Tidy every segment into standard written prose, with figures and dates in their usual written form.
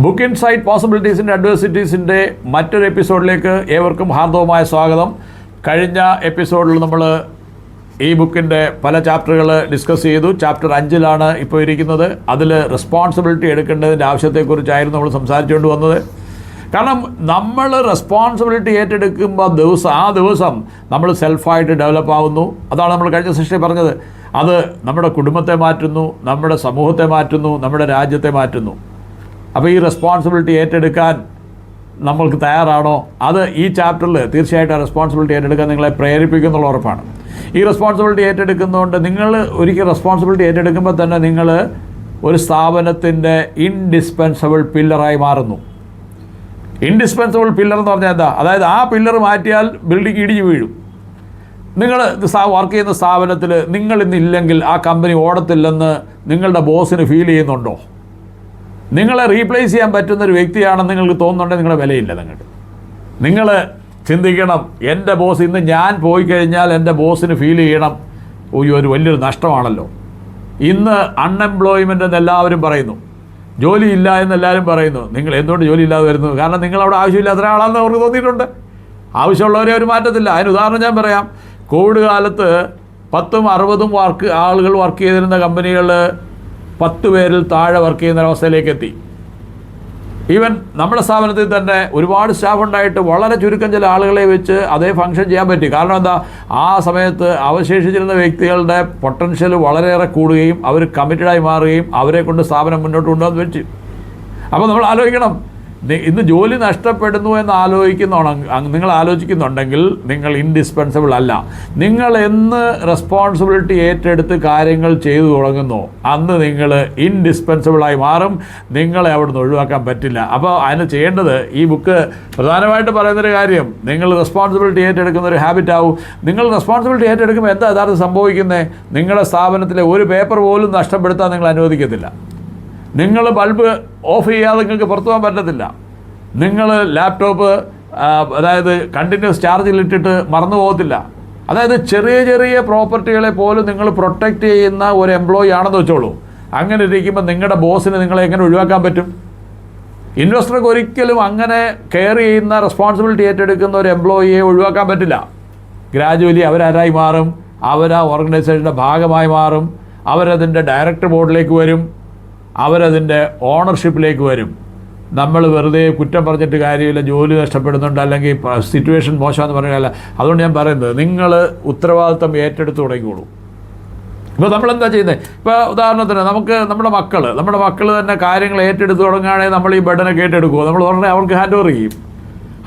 Book insight പോസിബിലിറ്റീസിൻ്റെ അഡ്വേഴ്സിറ്റീസിൻ്റെ മറ്റൊരു എപ്പിസോഡിലേക്ക് ഏവർക്കും ഹാർദവമായ സ്വാഗതം. കഴിഞ്ഞ എപ്പിസോഡിൽ നമ്മൾ ഈ ബുക്കിൻ്റെ പല ചാപ്റ്ററുകൾ ഡിസ്കസ് ചെയ്തു. ചാപ്റ്റർ 5 ഇപ്പോൾ ഇരിക്കുന്നത്. അതിൽ റെസ്പോൺസിബിലിറ്റി എടുക്കേണ്ടതിൻ്റെ ആവശ്യത്തെക്കുറിച്ചായിരുന്നു നമ്മൾ സംസാരിച്ചുകൊണ്ട് വന്നത്. കാരണം നമ്മൾ റെസ്പോൺസിബിലിറ്റി ഏറ്റെടുക്കുമ്പോൾ ആ ദിവസം നമ്മൾ സെൽഫായിട്ട് ഡെവലപ്പ് ആവുന്നു. അതാണ് നമ്മൾ കഴിഞ്ഞ സെഷനിൽ പറഞ്ഞത്. അത് നമ്മുടെ കുടുംബത്തെ മാറ്റുന്നു, നമ്മുടെ സമൂഹത്തെ മാറ്റുന്നു, നമ്മുടെ രാജ്യത്തെ മാറ്റുന്നു. അപ്പോൾ ഈ റെസ്പോൺസിബിലിറ്റി ഏറ്റെടുക്കാൻ നമ്മൾക്ക് തയ്യാറാണോ? അത് ഈ ചാപ്റ്ററിൽ തീർച്ചയായിട്ടും ആ റെസ്പോൺസിബിലിറ്റി ഏറ്റെടുക്കാൻ നിങ്ങളെ പ്രേരിപ്പിക്കുന്നുള്ള ഉറപ്പാണ്. ഈ റെസ്പോൺസിബിലിറ്റി ഏറ്റെടുക്കുന്നതുകൊണ്ട് നിങ്ങൾ ഒരിക്കൽ റെസ്പോൺസിബിലിറ്റി ഏറ്റെടുക്കുമ്പോൾ തന്നെ നിങ്ങൾ ഒരു സ്ഥാപനത്തിൻ്റെ ഇൻഡിസ്പെൻസബിൾ പില്ലറായി മാറുന്നു. ഇൻഡിസ്പെൻസബിൾ പില്ലർ എന്ന് പറഞ്ഞാൽ എന്താ? അതായത് ആ പില്ലർ മാറ്റിയാൽ ബിൽഡിംഗ് ഇടിഞ്ഞു വീഴും. നിങ്ങൾ വർക്ക് ചെയ്യുന്ന സ്ഥാപനത്തിൽ നിങ്ങളിന്നില്ലെങ്കിൽ ആ കമ്പനി ഓടത്തില്ലെന്ന് നിങ്ങളുടെ ബോസിന് ഫീൽ ചെയ്യുന്നുണ്ടോ? നിങ്ങളെ റീപ്ലേസ് ചെയ്യാൻ പറ്റുന്നൊരു വ്യക്തിയാണെന്ന് നിങ്ങൾക്ക് തോന്നുന്നുണ്ടെങ്കിൽ നിങ്ങളുടെ വിലയില്ല. നിങ്ങൾ ചിന്തിക്കണം, എൻ്റെ ബോസ് ഇന്ന് ഞാൻ പോയി കഴിഞ്ഞാൽ എൻ്റെ ബോസിന് ഫീൽ ചെയ്യണം, ഒരു വലിയൊരു നഷ്ടമാണല്ലോ. ഇന്ന് അൺഎംപ്ലോയ്മെൻ്റ് എന്ന് എല്ലാവരും പറയുന്നു, ജോലിയില്ല എന്നെല്ലാവരും പറയുന്നു. നിങ്ങൾ എന്തുകൊണ്ട് ജോലി ഇല്ലാതെ വരുന്നു? കാരണം നിങ്ങളവിടെ ആവശ്യമില്ലാത്ത ഒരാളാണെന്ന് അവർക്ക് തോന്നിയിട്ടുണ്ട്. ആവശ്യമുള്ളവരെ അവർ മാറ്റത്തില്ല. അതിന് ഉദാഹരണം ഞാൻ പറയാം. കോവിഡ് കാലത്ത് 10-60 ആളുകൾ വർക്ക് ചെയ്തിരുന്ന കമ്പനികൾ 10 പേരിൽ താഴെ വർക്ക് ചെയ്യുന്ന ഒരവസ്ഥയിലേക്ക് എത്തി. ഈവൻ നമ്മുടെ സ്ഥാപനത്തിൽ തന്നെ ഒരുപാട് സ്റ്റാഫ് ഉണ്ടായിട്ട് വളരെ ചുരുക്കം ചില ആളുകളെ വെച്ച് അതേ ഫംഗ്ഷൻ ചെയ്യാൻ പറ്റി. കാരണം എന്താ? ആ സമയത്ത് അവശേഷിച്ചിരുന്ന വ്യക്തികളുടെ പൊട്ടൻഷ്യൽ വളരെയേറെ കൂടുകയും അവർ കമ്മിറ്റഡായി മാറുകയും അവരെ കൊണ്ട് സ്ഥാപനം മുന്നോട്ട് കൊണ്ടുവന്ന് വെച്ചു. അപ്പോൾ നമ്മൾ ആലോചിക്കണം, ഇന്ന് ജോലി നഷ്ടപ്പെടുന്നു എന്ന് നിങ്ങൾ ആലോചിക്കുന്നുണ്ടെങ്കിൽ നിങ്ങൾ ഇൻഡിസ്പെൻസബിൾ അല്ല. നിങ്ങൾ എന്ന് റെസ്പോൺസിബിലിറ്റി ഏറ്റെടുത്ത് കാര്യങ്ങൾ ചെയ്തു തുടങ്ങുന്നു അന്ന് നിങ്ങൾ ഇൻഡിസ്പെൻസബിളായി മാറും. നിങ്ങളെ അവിടുന്ന് ഒഴിവാക്കാൻ പറ്റില്ല. അപ്പോൾ അതിന് ചെയ്യേണ്ടത്, ഈ ബുക്ക് പ്രധാനമായിട്ട് പറയുന്നൊരു കാര്യം, നിങ്ങൾ റെസ്പോൺസിബിലിറ്റി ഏറ്റെടുക്കുന്ന ഒരു ഹാബിറ്റ് ആവും. നിങ്ങൾ റെസ്പോൺസിബിലിറ്റി ഏറ്റെടുക്കുമ്പോൾ എന്താ യഥാർത്ഥം സംഭവിക്കുന്നത്? നിങ്ങളുടെ സ്ഥാപനത്തിലെ ഒരു പേപ്പർ പോലും നഷ്ടപ്പെടുത്താൻ നിങ്ങൾ അനുവദിക്കത്തില്ല. നിങ്ങൾ ബൾബ് ഓഫ് ചെയ്യാതെ നിങ്ങൾക്ക് പുറത്തു പോകാൻ പറ്റത്തില്ല. നിങ്ങൾ ലാപ്ടോപ്പ് അതായത് കണ്ടിന്യൂസ് ചാർജിലിട്ടിട്ട് മറന്നു പോകത്തില്ല. അതായത് ചെറിയ ചെറിയ പ്രോപ്പർട്ടികളെ പോലും നിങ്ങൾ പ്രൊട്ടക്റ്റ് ചെയ്യുന്ന ഒരു എംപ്ലോയി ആണെന്ന് വെച്ചോളൂ. അങ്ങനെ ഇരിക്കുമ്പോൾ നിങ്ങളുടെ ബോസിനെ നിങ്ങളെ എങ്ങനെ ഒഴിവാക്കാൻ പറ്റും? ഇൻവെസ്റ്റർക്ക് ഒരിക്കലും അങ്ങനെ കെയർ ചെയ്യുന്ന റെസ്പോൺസിബിലിറ്റി ഏറ്റെടുക്കുന്ന ഒരു എംപ്ലോയിയെ ഒഴിവാക്കാൻ പറ്റില്ല. ഗ്രാജുവലി അവരാരായി മാറും? അവരാ ഓർഗനൈസേഷൻ്റെ ഭാഗമായി മാറും. അവരതിൻ്റെ ഡയറക്ടർ ബോർഡിലേക്ക് വരും. അവരതിൻ്റെ ഓണർഷിപ്പിലേക്ക് വരും. നമ്മൾ വെറുതെ കുറ്റം പറഞ്ഞിട്ട് കാര്യമില്ല. ജോലി നഷ്ടപ്പെടുന്നുണ്ട് അല്ലെങ്കിൽ സിറ്റുവേഷൻ മോശമെന്ന് പറയുകയല്ല. അതുകൊണ്ട് ഞാൻ പറയുന്നത്, നിങ്ങൾ ഉത്തരവാദിത്തം ഏറ്റെടുത്ത് തുടങ്ങിക്കോളൂ. ഇപ്പോൾ നമ്മളെന്താ ചെയ്യുന്നത്? ഇപ്പോൾ ഉദാഹരണത്തിന് നമ്മുടെ മക്കൾ തന്നെ കാര്യങ്ങൾ ഏറ്റെടുത്ത് തുടങ്ങുകയാണെങ്കിൽ നമ്മൾ ഈ ബർഡനൊക്കെ ഏറ്റെടുക്കുമോ? നമ്മൾ ഉടനെ അവർക്ക് ഹാൻഡ് ഓവർ ചെയ്യും.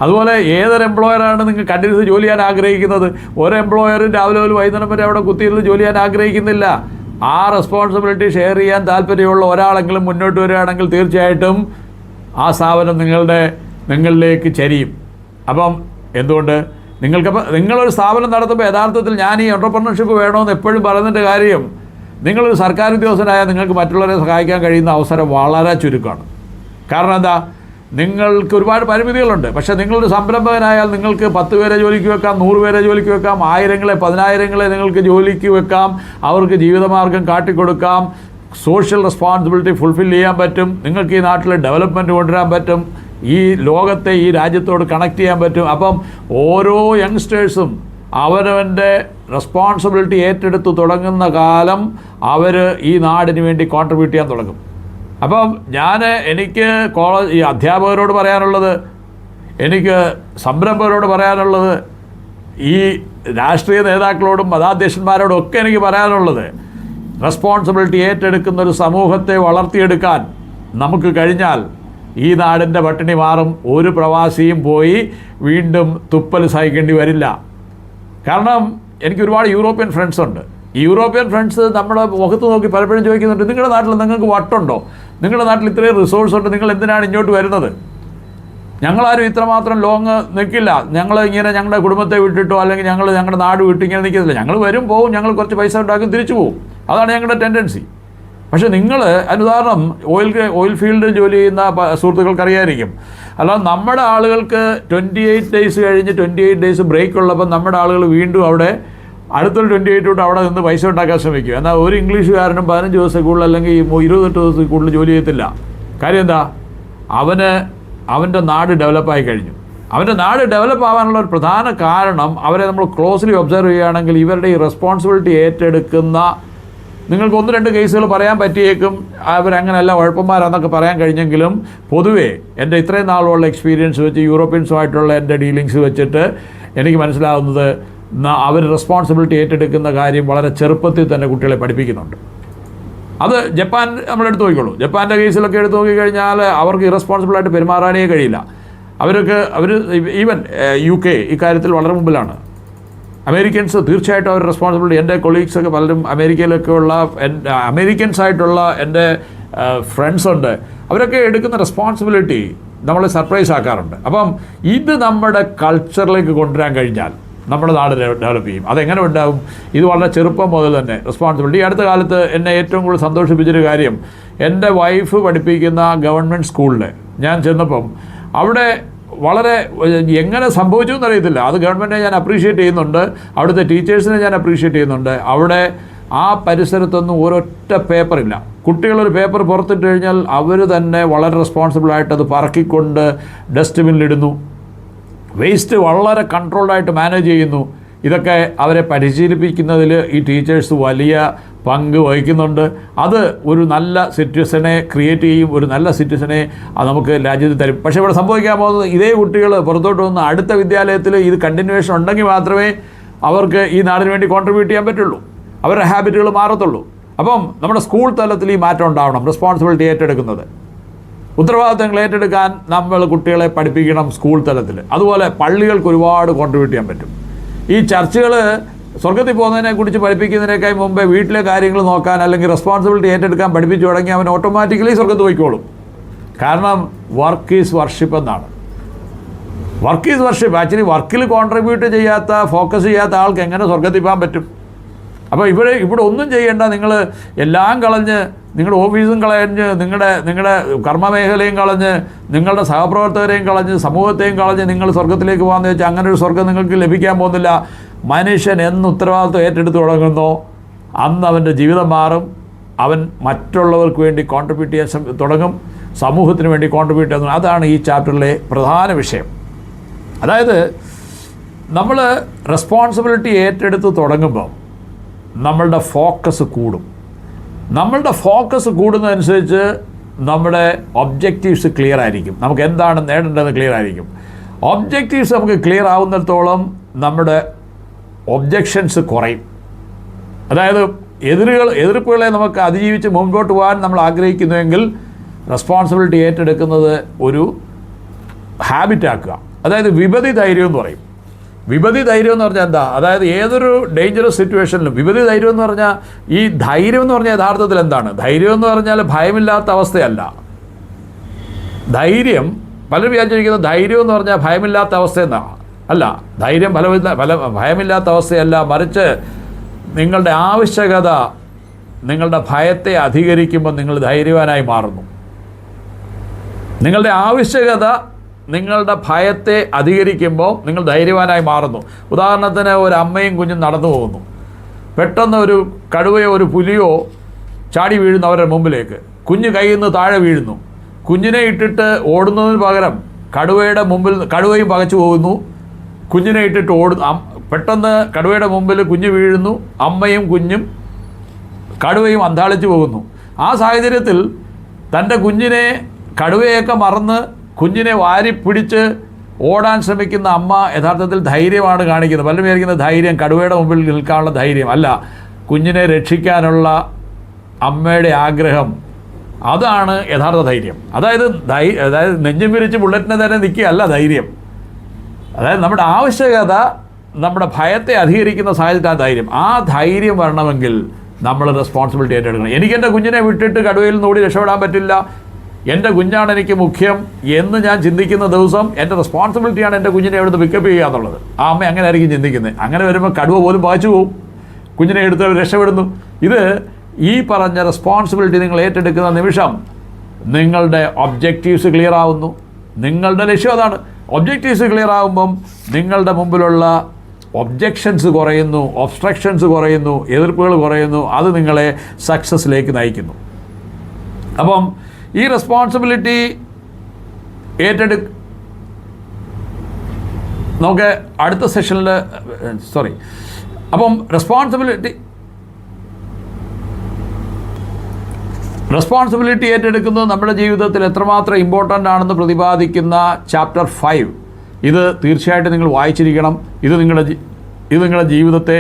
അതുപോലെ ഏതൊരു എംപ്ലോയറാണ് നിങ്ങൾ കണ്ടിന്യൂസ് ജോലി ചെയ്യാൻ ആഗ്രഹിക്കുന്നത്? ഒരു എംപ്ലോയറും രാവിലെ മുതൽ വൈകുന്നേരം വരെ അവിടെ കുത്തിയിരുന്ന് ജോലി ചെയ്യാൻ ആഗ്രഹിക്കുന്നില്ല. ആ റെസ്പോൺസിബിലിറ്റി ഷെയർ ചെയ്യാൻ താല്പര്യമുള്ള ഒരാളെങ്കിലും മുന്നോട്ട് വരികയാണെങ്കിൽ തീർച്ചയായിട്ടും ആ സ്ഥാപനം നിങ്ങളിലേക്ക് ചരിയും. അപ്പം എന്തുകൊണ്ട് നിങ്ങളൊരു സ്ഥാപനം നടത്തുമ്പോൾ യഥാർത്ഥത്തിൽ ഞാൻ ഈ എൻ്റർപ്രനർഷിപ്പ് വേണമെന്ന് എപ്പോഴും പറയുന്നതിൻ്റെ കാര്യം, നിങ്ങളൊരു സർക്കാർ ഉദ്യോഗസ്ഥനായാൽ നിങ്ങൾക്ക് മറ്റുള്ളവരെ സഹായിക്കാൻ കഴിയുന്ന അവസരം വളരെ ചുരുക്കമാണ്. കാരണം എന്താ? നിങ്ങൾക്ക് ഒരുപാട് പരിമിതികളുണ്ട്. പക്ഷേ നിങ്ങളൊരു സംരംഭകനായാൽ നിങ്ങൾക്ക് 10 പേരെ ജോലിക്ക് വെക്കാം, 100 പേരെ ജോലിക്ക് വെക്കാം, 1000-10,000 നിങ്ങൾക്ക് ജോലിക്ക് വെക്കാം. അവർക്ക് ജീവിതമാർഗം കാട്ടിക്കൊടുക്കാം. സോഷ്യൽ റെസ്പോൺസിബിലിറ്റി ഫുൾഫിൽ ചെയ്യാൻ പറ്റും. നിങ്ങൾക്ക് ഈ നാട്ടിൽ ഡെവലപ്മെൻറ്റ് കൊണ്ടുവരാൻ പറ്റും. ഈ ലോകത്തെ ഈ രാജ്യത്തോട് കണക്ട് ചെയ്യാൻ പറ്റും. അപ്പം ഓരോ യങ്സ്റ്റേഴ്സും അവരവൻ്റെ റെസ്പോൺസിബിലിറ്റി ഏറ്റെടുത്ത് തുടങ്ങുന്ന കാലം അവർ ഈ നാടിന് വേണ്ടി കോൺട്രിബ്യൂട്ട് ചെയ്യാൻ തുടങ്ങും. അപ്പം എനിക്ക് ഈ അധ്യാപകരോട് പറയാനുള്ളത്, എനിക്ക് സംരംഭകരോട് പറയാനുള്ളത്, ഈ രാഷ്ട്രീയ നേതാക്കളോടും മതാധ്യക്ഷന്മാരോടും ഒക്കെ എനിക്ക് പറയാനുള്ളത്, റെസ്പോൺസിബിലിറ്റി ഏറ്റെടുക്കുന്ന ഒരു സമൂഹത്തെ വളർത്തിയെടുക്കാൻ നമുക്ക് കഴിഞ്ഞാൽ ഈ നാടിൻ്റെ പട്ടിണി മാറും. ഒരു പ്രവാസിയും പോയി വീണ്ടും തുപ്പൽ സഹിക്കേണ്ടി വരില്ല. കാരണം എനിക്ക് ഒരുപാട് യൂറോപ്യൻ ഫ്രണ്ട്സ് ഉണ്ട്. ഈ യൂറോപ്യൻ ഫ്രണ്ട്സ് നമ്മുടെ മുഖത്ത് നോക്കി പലപ്പോഴും ചോദിക്കുന്നുണ്ട്, നിങ്ങളുടെ നാട്ടിൽ നിങ്ങൾക്ക് വട്ടുണ്ടോ? നിങ്ങളുടെ നാട്ടിൽ ഇത്രയും റിസോഴ്സ് ഉണ്ട്, നിങ്ങൾ എന്തിനാണ് ഇങ്ങോട്ട് വരുന്നത്? ഞങ്ങളാരും ഇത്രമാത്രം ലോങ് നിൽക്കില്ല. ഞങ്ങളുടെ കുടുംബത്തെ വിട്ടിട്ടോ അല്ലെങ്കിൽ ഞങ്ങളുടെ നാട് വിട്ട് ഇങ്ങനെ നിൽക്കുന്നില്ല. ഞങ്ങൾ വരും, പോവും, ഞങ്ങൾ കുറച്ച് പൈസ ഉണ്ടാക്കും, തിരിച്ചു പോവും. അതാണ് ഞങ്ങളുടെ ടെൻഡൻസി. പക്ഷേ നിങ്ങൾ അനുദാഹരണം ഓയിൽ ഫീൽഡിൽ ജോലി ചെയ്യുന്ന സുഹൃത്തുക്കൾക്കറിയായിരിക്കും. അല്ലാതെ നമ്മുടെ ആളുകൾക്ക് 28 ഡേയ്സ് കഴിഞ്ഞ് 28 ഡേയ്സ് ബ്രേക്ക് ഉള്ളപ്പോൾ നമ്മുടെ ആളുകൾ വീണ്ടും അവിടെ അടുത്തൊരു 28 തൊട്ട് അവിടെ നിന്ന് പൈസ ഉണ്ടാക്കാൻ ശ്രമിക്കും. എന്നാൽ ഒരു ഇംഗ്ലീഷുകാരനും 15 ദിവസത്തിൽ കൂടുതൽ അല്ലെങ്കിൽ 28 ദിവസത്തിൽ കൂടുതൽ ജോലി ചെയ്യത്തില്ല. കാര്യം എന്താ? അവൻ്റെ നാട് ഡെവലപ്പായി കഴിഞ്ഞു. അവൻ്റെ നാട് ഡെവലപ്പ് ആവാനുള്ള ഒരു പ്രധാന കാരണം അവരെ നമ്മൾ ക്ലോസ്ലി ഒബ്സർവ് ചെയ്യുകയാണെങ്കിൽ ഇവരുടെ ഈ റെസ്പോൺസിബിലിറ്റി ഏറ്റെടുക്കുന്ന, നിങ്ങൾക്ക് 1-2 കേസുകൾ പറയാൻ പറ്റിയേക്കും അവരങ്ങനെയല്ല ഉഴപ്പന്മാരാന്നൊക്കെ പറയാൻ കഴിഞ്ഞെങ്കിലും പൊതുവേ എൻ്റെ ഇത്രയും നാളുള്ള എക്സ്പീരിയൻസ് വെച്ച് യൂറോപ്യൻസുമായിട്ടുള്ള എൻ്റെ ഡീലിങ്സ് വെച്ചിട്ട് എനിക്ക് മനസ്സിലാവുന്നത് അവർ റെസ്പോൺസിബിലിറ്റി ഏറ്റെടുക്കുന്ന കാര്യം വളരെ ചെറുപ്പത്തിൽ തന്നെ കുട്ടികളെ പഠിപ്പിക്കുന്നുണ്ട്. അത് ജപ്പാൻ നമ്മളെടുത്ത് നോക്കിക്കോളൂ. ജപ്പാൻ്റെ കേസിലൊക്കെ എടുത്ത് നോക്കിക്കഴിഞ്ഞാൽ അവർക്ക് ഇറസ്പോൺസിബിളായിട്ട് പെരുമാറാനേ കഴിയില്ല. അവർ ഈവൻ UK ഇക്കാര്യത്തിൽ വളരെ മുമ്പിലാണ്. അമേരിക്കൻസ് തീർച്ചയായിട്ടും അവർ റെസ്പോൺസിബിലിറ്റി, എൻ്റെ കൊളീഗ്സൊക്കെ പലരും അമേരിക്കയിലൊക്കെ ഉള്ള അമേരിക്കൻസ് ആയിട്ടുള്ള എൻ്റെ ഫ്രണ്ട്സ് ഉണ്ട്, അവരൊക്കെ എടുക്കുന്ന റെസ്പോൺസിബിലിറ്റി നമ്മളെ സർപ്രൈസ് ആക്കാറുണ്ട്. അപ്പം ഇത് നമ്മുടെ കൾച്ചറിലേക്ക് കൊണ്ടുവരാൻ കഴിഞ്ഞാൽ നമ്മുടെ നാട് ഡെവലപ്പ് ചെയ്യും. അതെങ്ങനെ ഉണ്ടാവും? ഇത് വളരെ ചെറുപ്പം മുതൽ തന്നെ റെസ്പോൺസിബിലിറ്റി. ഈ അടുത്ത കാലത്ത് എന്നെ ഏറ്റവും കൂടുതൽ സന്തോഷിപ്പിച്ചൊരു കാര്യം, എൻ്റെ വൈഫ് പഠിപ്പിക്കുന്ന ഗവൺമെൻറ് സ്കൂളിൽ ഞാൻ ചെന്നപ്പം അവിടെ വളരെ എങ്ങനെ സംഭവിച്ചു എന്നറിയത്തില്ല, അത് ഗവൺമെൻറ്റിനെ ഞാൻ അപ്രീഷിയേറ്റ് ചെയ്യുന്നുണ്ട്, അവിടുത്തെ ടീച്ചേഴ്സിനെ ഞാൻ അപ്രീഷിയേറ്റ് ചെയ്യുന്നുണ്ട്. അവിടെ ആ പരിസരത്തൊന്നും ഒരൊറ്റ പേപ്പറില്ല. കുട്ടികളൊരു പേപ്പർ പുറത്തിട്ട് കഴിഞ്ഞാൽ അവർ തന്നെ വളരെ റെസ്പോൺസിബിളായിട്ട് അത് പറക്കിക്കൊണ്ട് ഡസ്റ്റ്ബിന്നിലിടുന്നു. വേസ്റ്റ് വളരെ കൺട്രോൾഡായിട്ട് മാനേജ് ചെയ്യുന്നു. ഇതൊക്കെ അവരെ പരിശീലിപ്പിക്കുന്നതിൽ ഈ ടീച്ചേഴ്സ് വലിയ പങ്ക് വഹിക്കുന്നുണ്ട്. അത് ഒരു നല്ല സിറ്റുവേഷനെ ക്രിയേറ്റ് ചെയ്യും, ഒരു നല്ല സിറ്റുവേഷനെ അത് നമുക്ക് രാജ്യത്ത് തരും. പക്ഷേ ഇവിടെ സംഭവിക്കാൻ പോകുന്നത്, ഇതേ കുട്ടികൾ പുറത്തോട്ട് വന്ന് അടുത്ത വിദ്യാലയത്തിൽ ഇത് കണ്ടിന്യൂവേഷൻ ഉണ്ടെങ്കിൽ മാത്രമേ അവർക്ക് ഈ നാടിന് വേണ്ടി കോൺട്രിബ്യൂട്ട് ചെയ്യാൻ പറ്റുള്ളൂ, അവരുടെ ഹാബിറ്റുകൾ മാറത്തുള്ളൂ. അപ്പം നമ്മുടെ സ്കൂൾ തലത്തിൽ ഈ മാറ്റം ഉണ്ടാവണം. റെസ്പോൺസിബിലിറ്റി ഏറ്റെടുക്കുന്നത്, ഉത്തരവാദിത്തങ്ങൾ ഏറ്റെടുക്കാൻ നമ്മൾ കുട്ടികളെ പഠിപ്പിക്കണം സ്കൂൾ തലത്തിൽ. അതുപോലെ പള്ളികൾക്ക് ഒരുപാട് കോൺട്രിബ്യൂട്ട് ചെയ്യാൻ പറ്റും. ഈ ചർച്ചുകൾ സ്വർഗത്തിൽ പോകുന്നതിനെ കുറിച്ച് പഠിപ്പിക്കുന്നതിനേക്കാൾ മുമ്പേ വീട്ടിലെ കാര്യങ്ങൾ നോക്കാൻ അല്ലെങ്കിൽ റെസ്പോൺസിബിലിറ്റി ഏറ്റെടുക്കാൻ പഠിപ്പിച്ചു തുടങ്ങി അവൻ ഓട്ടോമാറ്റിക്കലി സ്വർഗത്ത് പോയിക്കോളും. കാരണം വർക്ക് ഈസ് വർഷിപ്പ് എന്നാണ്. Work is worship. ആക്ച്വലി വർക്കിൽ കോൺട്രിബ്യൂട്ട് ചെയ്യാത്ത, ഫോക്കസ് ചെയ്യാത്ത ആൾക്ക് എങ്ങനെ സ്വർഗത്തിൽ പോകാൻ പറ്റും? അപ്പോൾ ഇവിടെ ഒന്നും ചെയ്യേണ്ട, നിങ്ങൾ എല്ലാം കളഞ്ഞ്, നിങ്ങളുടെ ഓഫീസും കളഞ്ഞ്, നിങ്ങളുടെ കർമ്മമേഖലയും കളഞ്ഞ്, നിങ്ങളുടെ സഹപ്രവർത്തകരെയും കളഞ്ഞ്, സമൂഹത്തെയും കളഞ്ഞ് നിങ്ങൾ സ്വർഗത്തിലേക്ക് പോകാമെന്ന് വെച്ചാൽ അങ്ങനെ ഒരു സ്വർഗം നിങ്ങൾക്ക് ലഭിക്കാൻ പോകുന്നില്ല. മനുഷ്യൻ എന്ന് ഉത്തരവാദിത്വം ഏറ്റെടുത്ത് തുടങ്ങുന്നോ അന്ന് അവൻ്റെ ജീവിതം മാറും. അവൻ മറ്റുള്ളവർക്ക് വേണ്ടി കോൺട്രിബ്യൂട്ട് ചെയ്യാൻ തുടങ്ങും, സമൂഹത്തിന് വേണ്ടി കോൺട്രിബ്യൂട്ട് ചെയ്യുന്നു. അതാണ് ഈ ചാപ്റ്ററിലെ പ്രധാന വിഷയം. അതായത് നമ്മൾ റെസ്പോൺസിബിലിറ്റി ഏറ്റെടുത്ത് തുടങ്ങുമ്പോൾ നമ്മളുടെ ഫോക്കസ് കൂടും. നമ്മളുടെ ഫോക്കസ് കൂടുന്നതനുസരിച്ച് നമ്മുടെ ഒബ്ജക്റ്റീവ്സ് ക്ലിയർ ആയിരിക്കും. നമുക്ക് എന്താണ് നേടേണ്ടതെന്ന് ക്ലിയർ ആയിരിക്കും. ഒബ്ജക്റ്റീവ്സ് നമുക്ക് ക്ലിയർ ആവുന്നിടത്തോളം നമ്മുടെ ഒബ്ജക്ഷൻസ് കുറയും. അതായത് എതിർപ്പുകളെ നമുക്ക് അതിജീവിച്ച് മുമ്പോട്ട് പോകാൻ നമ്മൾ ആഗ്രഹിക്കുന്നുവെങ്കിൽ റെസ്പോൺസിബിലിറ്റി ഏറ്റെടുക്കുന്നത് ഒരു ഹാബിറ്റാക്കുക. അതായത് വിപതി ധൈര്യം എന്ന് പറയും. വിപതി ധൈര്യം എന്ന് പറഞ്ഞാൽ എന്താ? അതായത് ഏതൊരു ഡേഞ്ചറസ് സിറ്റുവേഷനിലും വിപതി ധൈര്യം എന്ന് പറഞ്ഞാൽ, ഈ ധൈര്യം എന്ന് പറഞ്ഞാൽ യഥാർത്ഥത്തിൽ എന്താണ്? ധൈര്യം എന്ന് പറഞ്ഞാൽ ഭയമില്ലാത്ത അവസ്ഥയല്ല. ധൈര്യം, പലരും വിചാരിച്ചിരിക്കുന്നത് ധൈര്യം എന്ന് പറഞ്ഞാൽ ഭയമില്ലാത്ത അവസ്ഥ എന്നാണ്. അല്ല, ധൈര്യം ഭയമില്ലാത്ത അവസ്ഥയല്ല, മറിച്ച് നിങ്ങളുടെ ആവശ്യകത നിങ്ങളുടെ ഭയത്തെ അധികരിക്കുമ്പോൾ നിങ്ങൾ ധൈര്യവാനായി മാറുന്നു. നിങ്ങളുടെ ആവശ്യകത നിങ്ങളുടെ ഭയത്തെ അധികരിക്കുമ്പോൾ നിങ്ങൾ ധൈര്യവാനായി മാറുന്നു. ഉദാഹരണത്തിന്, ഒരു അമ്മയും കുഞ്ഞും നടന്നു പോകുന്നു. പെട്ടെന്ന് ഒരു കടുവയോ ഒരു പുലിയോ ചാടി വീഴുന്നു അവരുടെ മുമ്പിലേക്ക്. കുഞ്ഞ് കയ്യിൽ നിന്ന് താഴെ വീഴുന്നു. കുഞ്ഞിനെ ഇട്ടിട്ട് ഓടുന്നതിന് പകരം കടുവയും പകച്ചു പോകുന്നു. കുഞ്ഞിനെ ഇട്ടിട്ട് പെട്ടെന്ന് കടുവയുടെ മുമ്പിൽ കുഞ്ഞ് വീഴുന്നു. അമ്മയും കുഞ്ഞും കടുവയും അന്താളിച്ചു പോകുന്നു. ആ സാഹചര്യത്തിൽ തൻ്റെ കുഞ്ഞിനെ, കടുവയൊക്കെ മറന്ന് കുഞ്ഞിനെ വാരിപ്പിടിച്ച് ഓടാൻ ശ്രമിക്കുന്ന അമ്മ യഥാർത്ഥത്തിൽ ധൈര്യമാണ് കാണിക്കുന്നത്. പലരും വിചാരിക്കുന്ന ധൈര്യം കടുവയുടെ മുമ്പിൽ നിൽക്കാനുള്ള ധൈര്യം അല്ല, കുഞ്ഞിനെ രക്ഷിക്കാനുള്ള അമ്മയുടെ ആഗ്രഹം, അതാണ് യഥാർത്ഥ ധൈര്യം. അതായത് നെഞ്ചും വിരിച്ച് ബുള്ളറ്റിനെ തന്നെ നിൽക്കുകയല്ല ധൈര്യം. അതായത് നമ്മുടെ ആവശ്യകത നമ്മുടെ ഭയത്തെ അധികരിക്കുന്ന സാഹചര്യത്തിലാണ് ധൈര്യം. ആ ധൈര്യം വരണമെങ്കിൽ നമ്മൾ റെസ്പോൺസിബിലിറ്റി ഏറ്റെടുക്കണം. എനിക്കെൻ്റെ കുഞ്ഞിനെ വിട്ടിട്ട് കടുവയിൽ നിന്ന് ഓടി രക്ഷപ്പെടാൻ പറ്റില്ല, എൻ്റെ കുഞ്ഞാണ് എനിക്ക് മുഖ്യം എന്ന് ഞാൻ ചിന്തിക്കുന്ന ദിവസം എൻ്റെ റെസ്പോൺസിബിലിറ്റിയാണ് എൻ്റെ കുഞ്ഞിനെ എവിടുന്ന് പിക്കപ്പ് ചെയ്യുക എന്നുള്ളത്. ആ അമ്മ അങ്ങനെ ആയിരിക്കും ചിന്തിക്കുന്നത്. അങ്ങനെ വരുമ്പോൾ കടുവ പോലും പാച്ചു പോവും, കുഞ്ഞിനെ എടുത്ത് രക്ഷപ്പെടുന്നു. ഇത് ഈ പറഞ്ഞ റെസ്പോൺസിബിലിറ്റി നിങ്ങൾ ഏറ്റെടുക്കുന്ന നിമിഷം നിങ്ങളുടെ ഒബ്ജക്റ്റീവ്സ് ക്ലിയർ ആവുന്നു. നിങ്ങളുടെ ലക്ഷ്യം അതാണ്. ഒബ്ജക്റ്റീവ്സ് ക്ലിയർ ആകുമ്പം നിങ്ങളുടെ മുമ്പിലുള്ള ഒബ്ജക്ഷൻസ് കുറയുന്നു, ഒബ്സ്ട്രക്ഷൻസ് കുറയുന്നു, എതിർപ്പുകൾ കുറയുന്നു. അത് നിങ്ങളെ സക്സസ്സിലേക്ക് നയിക്കുന്നു. അപ്പം ഈ റെസ്പോൺസിബിലിറ്റി നമുക്ക് അടുത്ത സെഷനിൽ അപ്പം റെസ്പോൺസിബിലിറ്റി ഏറ്റെടുക്കുന്നത് നമ്മുടെ ജീവിതത്തിൽ എത്രമാത്രം ഇമ്പോർട്ടൻ്റ് ആണെന്ന് പ്രതിപാദിക്കുന്ന ചാപ്റ്റർ 5 ഇത് തീർച്ചയായിട്ടും നിങ്ങൾ വായിച്ചിരിക്കണം. ഇത് നിങ്ങളുടെ ജീവിതത്തെ